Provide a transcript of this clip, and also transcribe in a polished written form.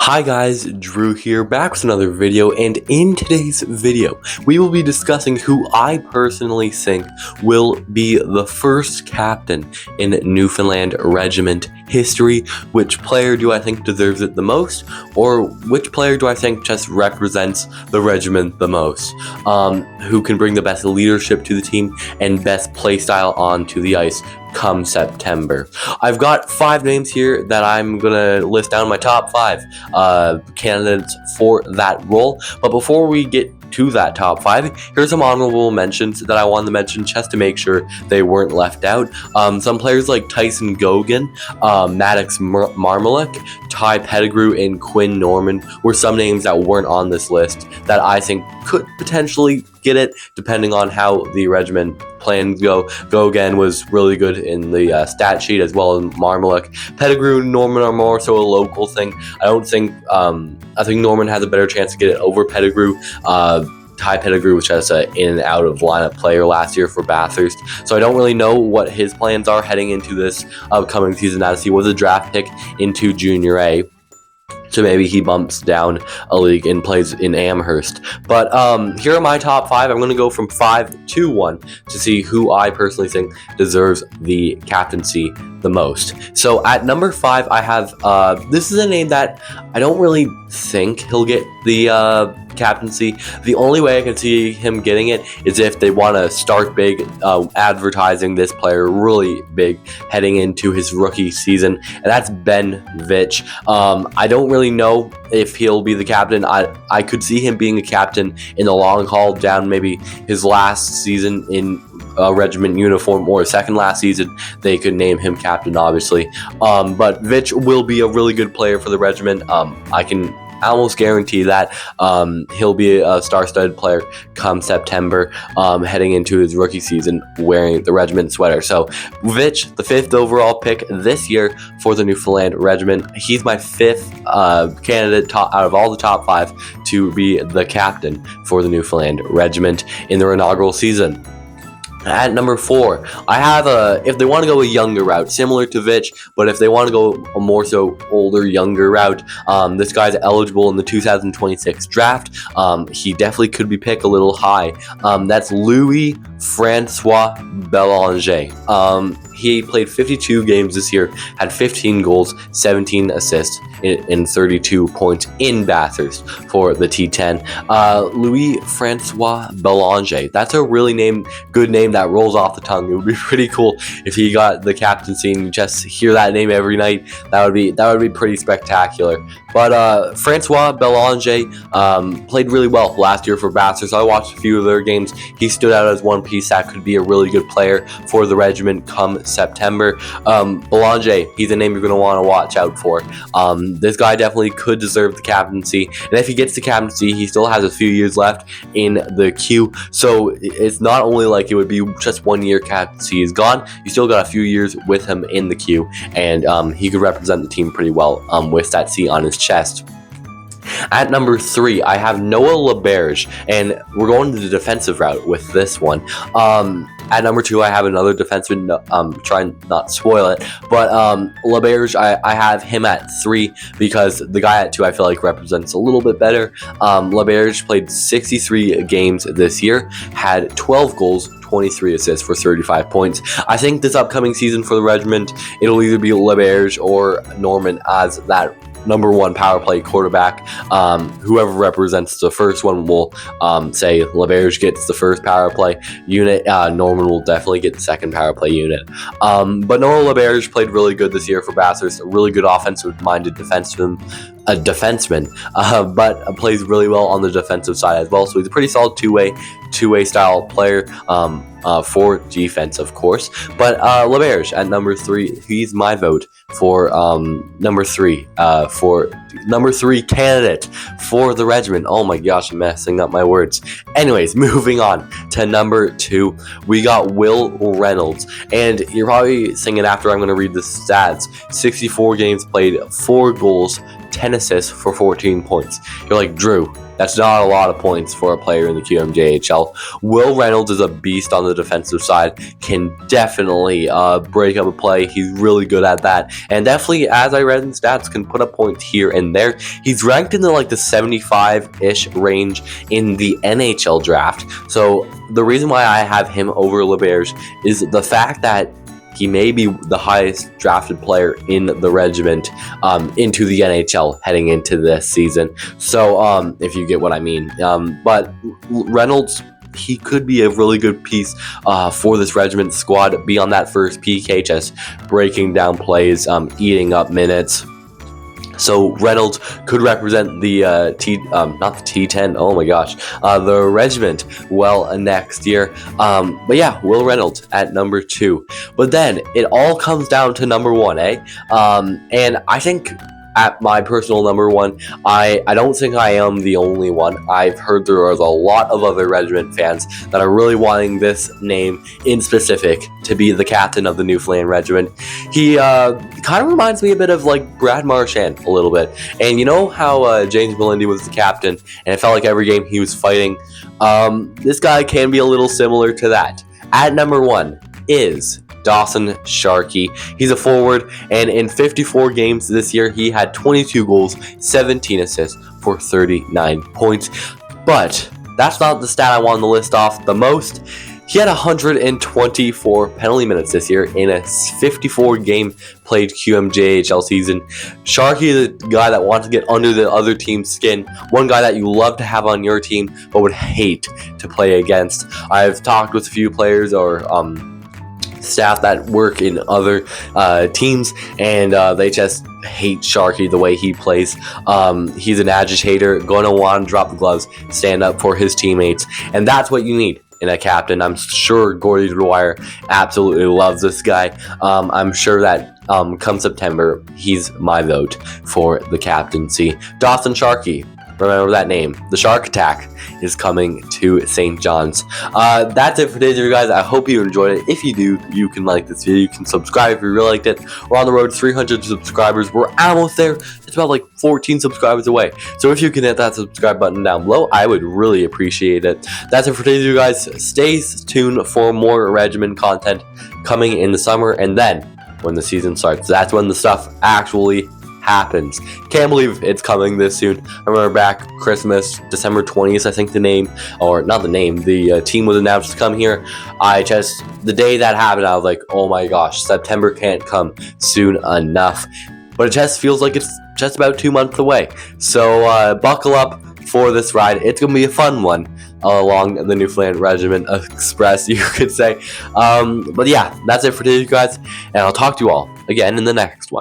Hi guys, Drew here, back with another video, and in today's video, we will be discussing who I personally think will be the first captain in Newfoundland Regiment history. Which player do I think deserves it the most, or which player do I think just represents the regiment the most? Who can bring the best leadership to the team and best playstyle onto the ice come September. I've got 5 names here that I'm gonna list down my top 5 candidates for that role. But before we get to that top 5, here's some honorable mentions that I wanted to mention just to make sure they weren't left out. Some players like Tyson Gogan, Maddox Marmalek, Ty Pettigrew, and Quinn Norman were some names that weren't on this list that I think could potentially get it, depending on how the regiment plans go. Gogan was really good in the stat sheet, as well as Marmalek. Pettigrew and Norman are more so a local thing. I think Norman has a better chance to get it over Pettigrew. Ty Pettigrew was just an in and out of lineup player last year for Bathurst, so I don't really know what his plans are heading into this upcoming season, as he was a draft pick into Junior A. So maybe he bumps down a league and plays in Amherst. But here are my top 5. I'm going to go from 5 to 1 to see who I personally think deserves the captaincy the most. So at number 5, I have, this is a name that I don't really think he'll get the captaincy. The only way I can see him getting it is if they want to start big, advertising this player really big heading into his rookie season, and that's Ben Vitch. I don't really know if he'll be the captain. I could see him being a captain in the long haul down maybe his last season in regiment uniform, or second last season. They could name him captain, obviously. But Vitch will be a really good player for the regiment. I can almost guarantee that he'll be a star-studded player come September, heading into his rookie season wearing the regiment sweater. So Vitch, the 5th overall pick this year for the Newfoundland Regiment. He's my 5th candidate out of all the top 5 to be the captain for the Newfoundland Regiment in their inaugural season. At number 4, I have if they want to go a younger route, similar to Vitch, but if they want to go a more so older, younger route, this guy's eligible in the 2026 draft. He definitely could be picked a little high. That's Louis Francois Belanger. He played 52 games this year, had 15 goals, 17 assists, and 32 points in Bathurst for the T10. Louis Francois Belanger. That's a really good name that rolls off the tongue. It would be pretty cool if he got the captaincy and you just hear that name every night. That would be pretty spectacular. But Francois Belanger played really well last year for Bathurst. I watched a few of their games. He stood out as one piece that could be a really good player for the regiment come September. Belanger, he's a name you're going to want to watch out for. This guy definitely could deserve the captaincy, and if he gets the captaincy, he still has a few years left in the queue. So it's not only like it would be just 1 year captaincy is gone, you still got a few years with him in the queue, and he could represent the team pretty well with that C on his chest. At number 3, I have Noah LeBlanc, and we're going to the defensive route with this one. At number 2, I have another defenseman. Try not to spoil it, but LeBlanc, I have him at 3 because the guy at 2 I feel like represents a little bit better. LeBlanc played 63 games this year, had 12 goals, 23 assists for 35 points. I think this upcoming season for the regiment, it'll either be LeBlanc or Norman as that number 1 power play quarterback. Whoever represents the first one will say LeBlanc gets the first power play unit. Norman will definitely get the second power play unit. But Noah LeBlanc played really good this year for Bathurst. A really good offensive-minded defenseman, but plays really well on the defensive side as well. So he's a pretty solid two-way style player for defense, of course. But LeBlanc at number 3, he's my vote for number 3 candidate for the regiment. Oh my gosh, I'm messing up my words. Anyways, moving on to number 2, we got Will Reynolds, and you're probably thinking after I'm going to read the stats: 64 games played, 4 goals, 10 assists for 14 points. You're like, Drew, That's not a lot of points for a player in the QMJHL. Will Reynolds is a beast on the defensive side, can definitely break up a play. He's really good at that, and definitely, as I read in stats, can put up points here and there. He's ranked in the 75-ish range in the NHL draft. So the reason why I have him over LeBlanc is the fact that he may be the highest drafted player in the regiment into the NHL heading into this season. So if you get what I mean. But Reynolds, he could be a really good piece for this regiment squad. Be on that first PK, just breaking down plays, eating up minutes. So Reynolds could represent the not the T10. Oh my gosh, the regiment well next year. But yeah, Will Reynolds at number 2. But then it all comes down to number 1, and I think at my personal number 1, I don't think I am the only one. I've heard there is a lot of other regiment fans that are really wanting this name in specific to be the captain of the Newfoundland Regiment. He kind of reminds me a bit of Brad Marchand a little bit. And you know how James Melindy was the captain and it felt like every game he was fighting? This guy can be a little similar to that. At number 1 is Dawson Sharkey. He's a forward, and in 54 games this year, he had 22 goals, 17 assists for 39 points. But that's not the stat I wanted to list off the most. He had 124 penalty minutes this year in a 54-game played QMJHL season. Sharkey is a guy that wants to get under the other team's skin. One guy that you love to have on your team, but would hate to play against. I've talked with a few players or staff that work in other teams, and they just hate Sharkey the way he plays. He's an agitator, gonna want to drop the gloves, stand up for his teammates, and that's what you need in a captain. I'm sure Gordy Dwyer absolutely loves this guy. I'm sure that come September, he's my vote for the captaincy. Dawson Sharkey, remember that name. The Shark Attack is coming to St. John's. That's it for today's video, guys. I hope you enjoyed it. If you do, you can like this video. You can subscribe if you really liked it. We're on the road to 300 subscribers. We're almost there. It's about 14 subscribers away. So if you can hit that subscribe button down below, I would really appreciate it. That's it for today's video, guys. Stay tuned for more regiment content coming in the summer, and then when the season starts, that's when the stuff actually happens. Can't believe it's coming this soon. I remember back Christmas, December 20th, I think the name, or not the name, the team was announced to come here. The day that happened, I was like, oh my gosh, September can't come soon enough. But it just feels like it's just about 2 months away. So buckle up for this ride. It's going to be a fun one along the Newfoundland Regiment Express, you could say. But yeah, that's it for today, guys. And I'll talk to you all again in the next one.